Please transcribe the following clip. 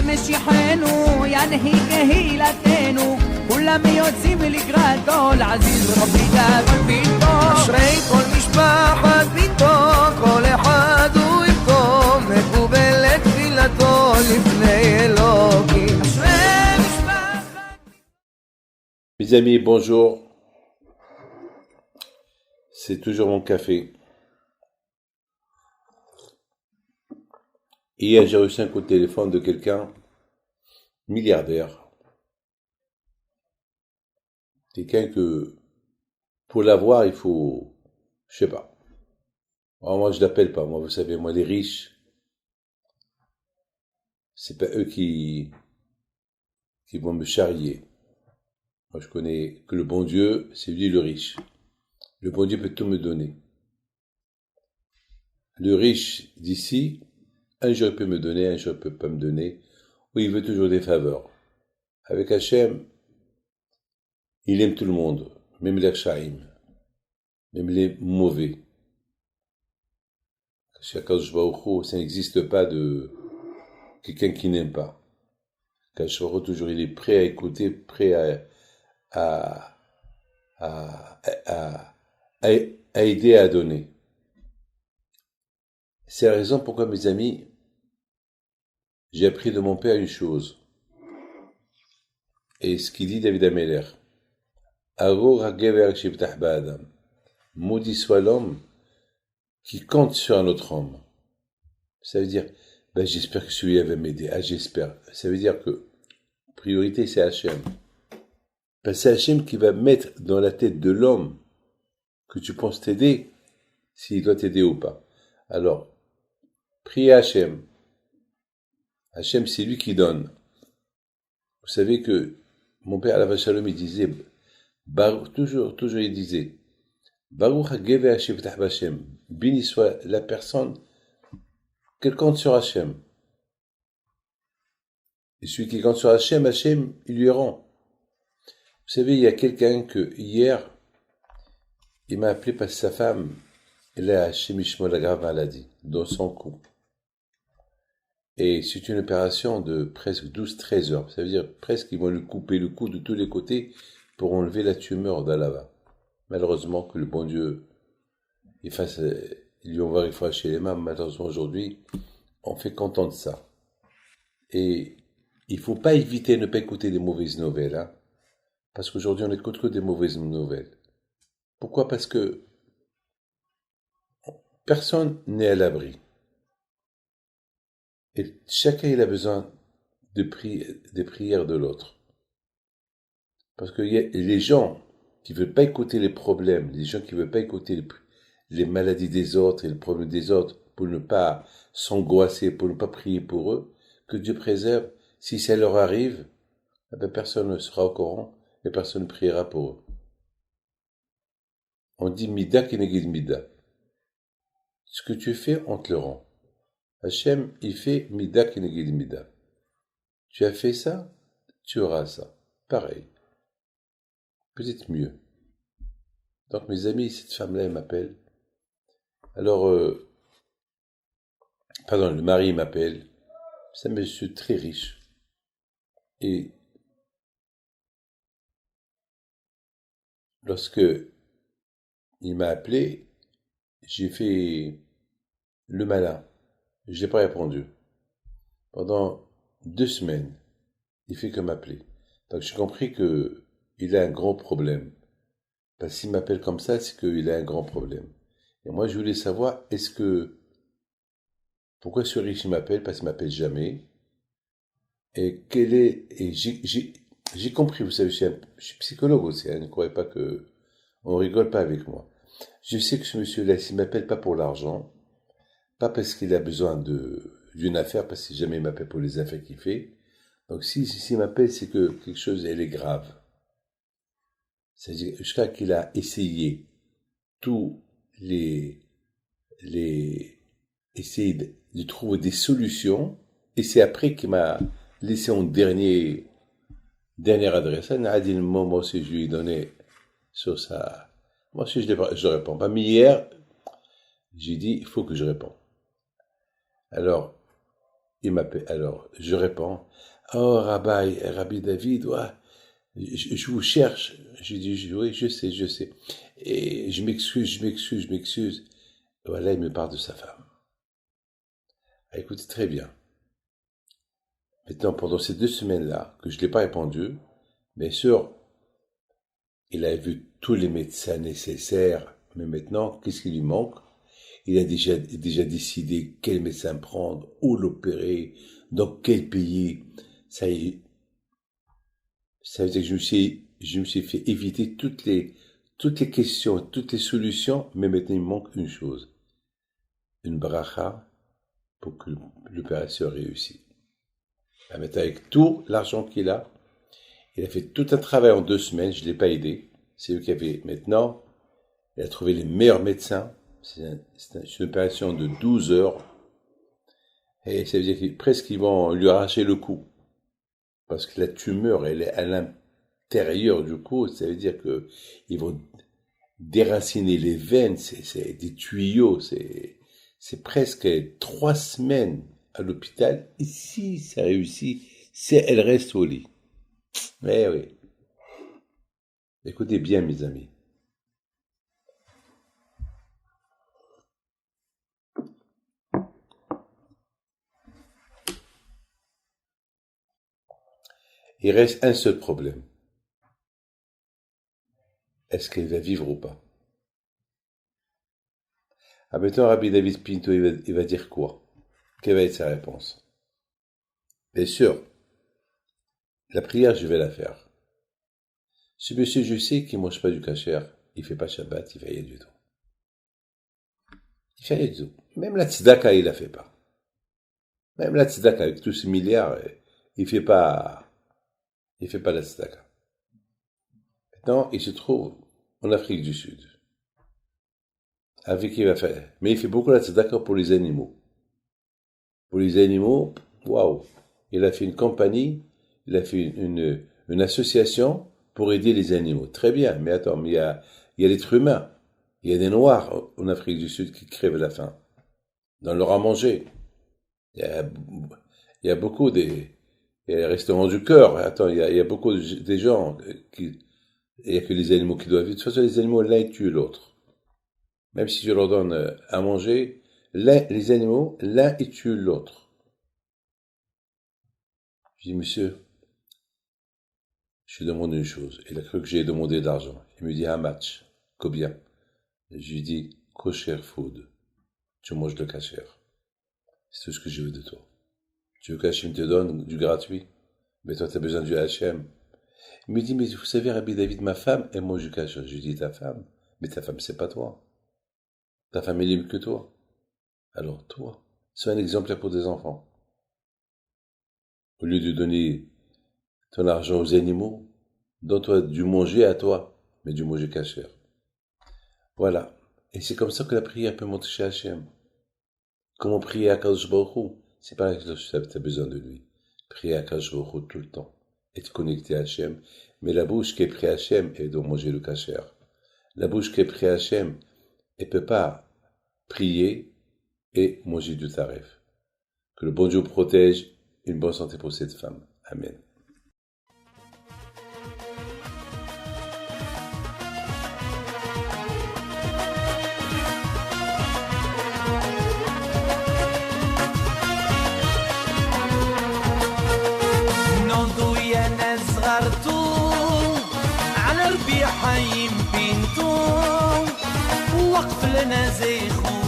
משיחנו ינהיג קהילתנו כולם יוצאים לקראתו לעזיז רבי דאגון ביתו אשרי כל משפחת ביתו כל אחד הוא יבכו מקובלת תפילתו לפני אלוקים אשרי משפחת Mes amis, bonjour. C'est toujours mon café. Hier, j'ai reçu un coup de téléphone de quelqu'un, milliardaire. Quelqu'un que, pour l'avoir, il faut, je sais pas. Alors moi, je l'appelle pas. Moi, vous savez, moi, les riches, c'est pas eux qui vont me charrier. Moi, je connais que le bon Dieu, c'est lui le riche. Le bon Dieu peut tout me donner. Le riche d'ici, un jour il peut me donner, un jour il peut pas me donner, ou il veut toujours des faveurs. Avec Hachem, il aime tout le monde, même les Chaim, même les mauvais. Chez Akadosh Baruch Hu, ça n'existe pas de quelqu'un qui n'aime pas. Akadosh Baruch Hu, toujours, il est prêt à écouter, prêt à aider, à donner. C'est la raison pourquoi, mes amis, j'ai appris de mon père une chose. Et ce qu'il dit David Ameller. Maudit soit l'homme qui compte sur un autre homme. Ça veut dire, j'espère que celui-là va m'aider. Ah, j'espère. Ça veut dire que, priorité, c'est Hachem. C'est Hachem qui va mettre dans la tête de l'homme que tu penses t'aider, s'il doit t'aider ou pas. Alors, prie à Hachem. Hachem, c'est lui qui donne. Vous savez que mon père, Alav Shalom, il disait, toujours il disait, Baruch HaGever HaShiftach B'Hashem, béni soit la personne qu'elle compte sur Hachem. Et celui qui compte sur Hachem, Hachem, il lui rend. Vous savez, il y a quelqu'un que, hier, il m'a appelé parce que sa femme, elle a Hachem Ishmael la grave maladie, dans son cou. Et c'est une opération de presque 12-13 heures. Ça veut dire presque qu'ils vont lui couper le cou de tous les côtés pour enlever la tumeur d'Alava. Malheureusement que le bon Dieu il lui envoie une fois chez les mains. Malheureusement aujourd'hui, on fait content de ça. Et il faut pas éviter de ne pas écouter des mauvaises nouvelles. Hein, parce qu'aujourd'hui on n'écoute que des mauvaises nouvelles. Pourquoi? Parce que personne n'est à l'abri. Et chacun il a besoin des prières de l'autre. Parce que les gens qui ne veulent pas écouter les problèmes, les gens qui ne veulent pas écouter les maladies des autres et les problèmes des autres, pour ne pas s'angoisser, pour ne pas prier pour eux, que Dieu préserve, si ça leur arrive, personne ne sera au courant et personne ne priera pour eux. On dit Mida keneged Mida. Ce que tu fais, on te le rend. Hachem, il fait Mida keneged Mida. Tu as fait ça, tu auras ça. Pareil. Peut-être mieux. Donc mes amis, cette femme-là, elle m'appelle. Alors, le mari m'appelle. C'est un monsieur très riche. Et lorsque il m'a appelé, j'ai fait le malin. Je n'ai pas répondu. Pendant 2 semaines, il fait que m'appeler. Donc j'ai compris que il a un grand problème. Parce qu'il m'appelle comme ça, c'est qu'il a un grand problème. Et moi, je voulais savoir, pourquoi ce riche il m'appelle? Parce qu'il m'appelle jamais. Et j'ai compris, vous savez, je suis psychologue aussi, hein, ne croyez pas on rigole pas avec moi. Je sais que ce monsieur-là, s'il m'appelle pas pour l'argent, pas parce qu'il a besoin d'une affaire, parce que jamais il m'appelle pour les affaires qu'il fait. Donc s'il m'appelle, c'est que quelque chose, elle est grave. C'est-à-dire, jusqu'à qu'il a essayé essayer de trouver des solutions, et c'est après qu'il m'a laissé en dernière adresse. Moi aussi, je lui ai donné sur ça. Moi aussi, je réponds pas. Mais hier, j'ai dit, il faut que je réponde. Alors, Il m'appelle. Alors, je réponds. Oh, Rabbi David, ouais, je vous cherche. Je dis, oui, je sais. Et je m'excuse. Voilà, il me parle de sa femme. Écoutez, très bien. Maintenant, pendant ces 2 semaines-là, que je ne l'ai pas répondu, bien sûr, il a vu tous les médecins nécessaires, mais maintenant, qu'est-ce qui lui manque? Il a déjà décidé quel médecin prendre, où l'opérer, dans quel pays. Ça veut dire que je me suis fait éviter toutes les questions, toutes les solutions, mais maintenant il me manque une chose. Une bracha pour que l'opération réussisse. Maintenant, avec tout l'argent qu'il a, il a fait tout un travail en 2 semaines, je ne l'ai pas aidé. C'est lui qui avait maintenant, il a trouvé les meilleurs médecins. C'est une opération de 12 heures. Et ça veut dire qu'ils presque ils vont lui arracher le cou. Parce que la tumeur, elle est à l'intérieur du cou. Ça veut dire qu'ils vont déraciner les veines. C'est des tuyaux. C'est presque 3 semaines à l'hôpital. Et si ça réussit, elle reste au lit. Eh oui. Écoutez bien, mes amis. Il reste un seul problème. Est-ce qu'elle va vivre ou pas? Ah, maintenant, Rabbi David Pinto, il va dire quoi? Quelle va être sa réponse? Bien sûr, la prière, je vais la faire. Ce monsieur, je sais qu'il ne mange pas du kasher, il ne fait pas Shabbat, il ne fait rien du tout. Il ne fait rien du tout. Même la tzedaka, il ne la fait pas. Même la tzedaka, avec tous ces milliards, il ne fait pas la tzedaka. Maintenant, il se trouve en Afrique du Sud. Avec qui il va faire? Mais il fait beaucoup la tzedaka pour les animaux. Pour les animaux, waouh! Il a fait une compagnie, il a fait une association pour aider les animaux. Très bien, mais attends, mais il y a l'être humain. Il y a des Noirs en Afrique du Sud qui crèvent la faim. Dans leur à manger. Il y a beaucoup des... Il y a les restaurants du cœur. Attends, il y a beaucoup des gens qui... Il n'y a que les animaux qui doivent vivre. De toute façon, les animaux, l'un ils tuent l'autre. Même si je leur donne à manger, les animaux, l'un ils tuent l'autre. Je dis, monsieur, je lui demande une chose. Il a cru que j'ai demandé de l'argent. Il me dit, un match. Combien? Je lui dis, kosher food. Tu manges de kasher. C'est tout ce que je veux de toi. Tu veux qu'Hachem te donne du gratuit? Mais toi, tu as besoin du Hachem. Il me dit, mais vous savez, Rabbi David, ma femme, elle mange du kasher. Je lui dis, ta femme? Mais ta femme, c'est pas toi. Ta femme est libre que toi. Alors, toi, sois un exemplaire pour des enfants. Au lieu de donner ton argent aux animaux, donne-toi du manger à toi, mais du manger kasher. Voilà. Et c'est comme ça que la prière peut monter chez Hachem. Comment prier à Kadosh Baruch Hu? C'est pas que tu as besoin de lui. Prier à Kadosh Baruch Hu tout le temps. Être connecté à Hachem. Mais la bouche qui est prête à Hachem, elle doit manger le kasher. La bouche qui est prête à Hachem, elle ne peut pas prier et manger du taref. Que le bon Dieu protège une bonne santé pour cette femme. Amen. على ربيع حيم بنتو وقف لنا زي خو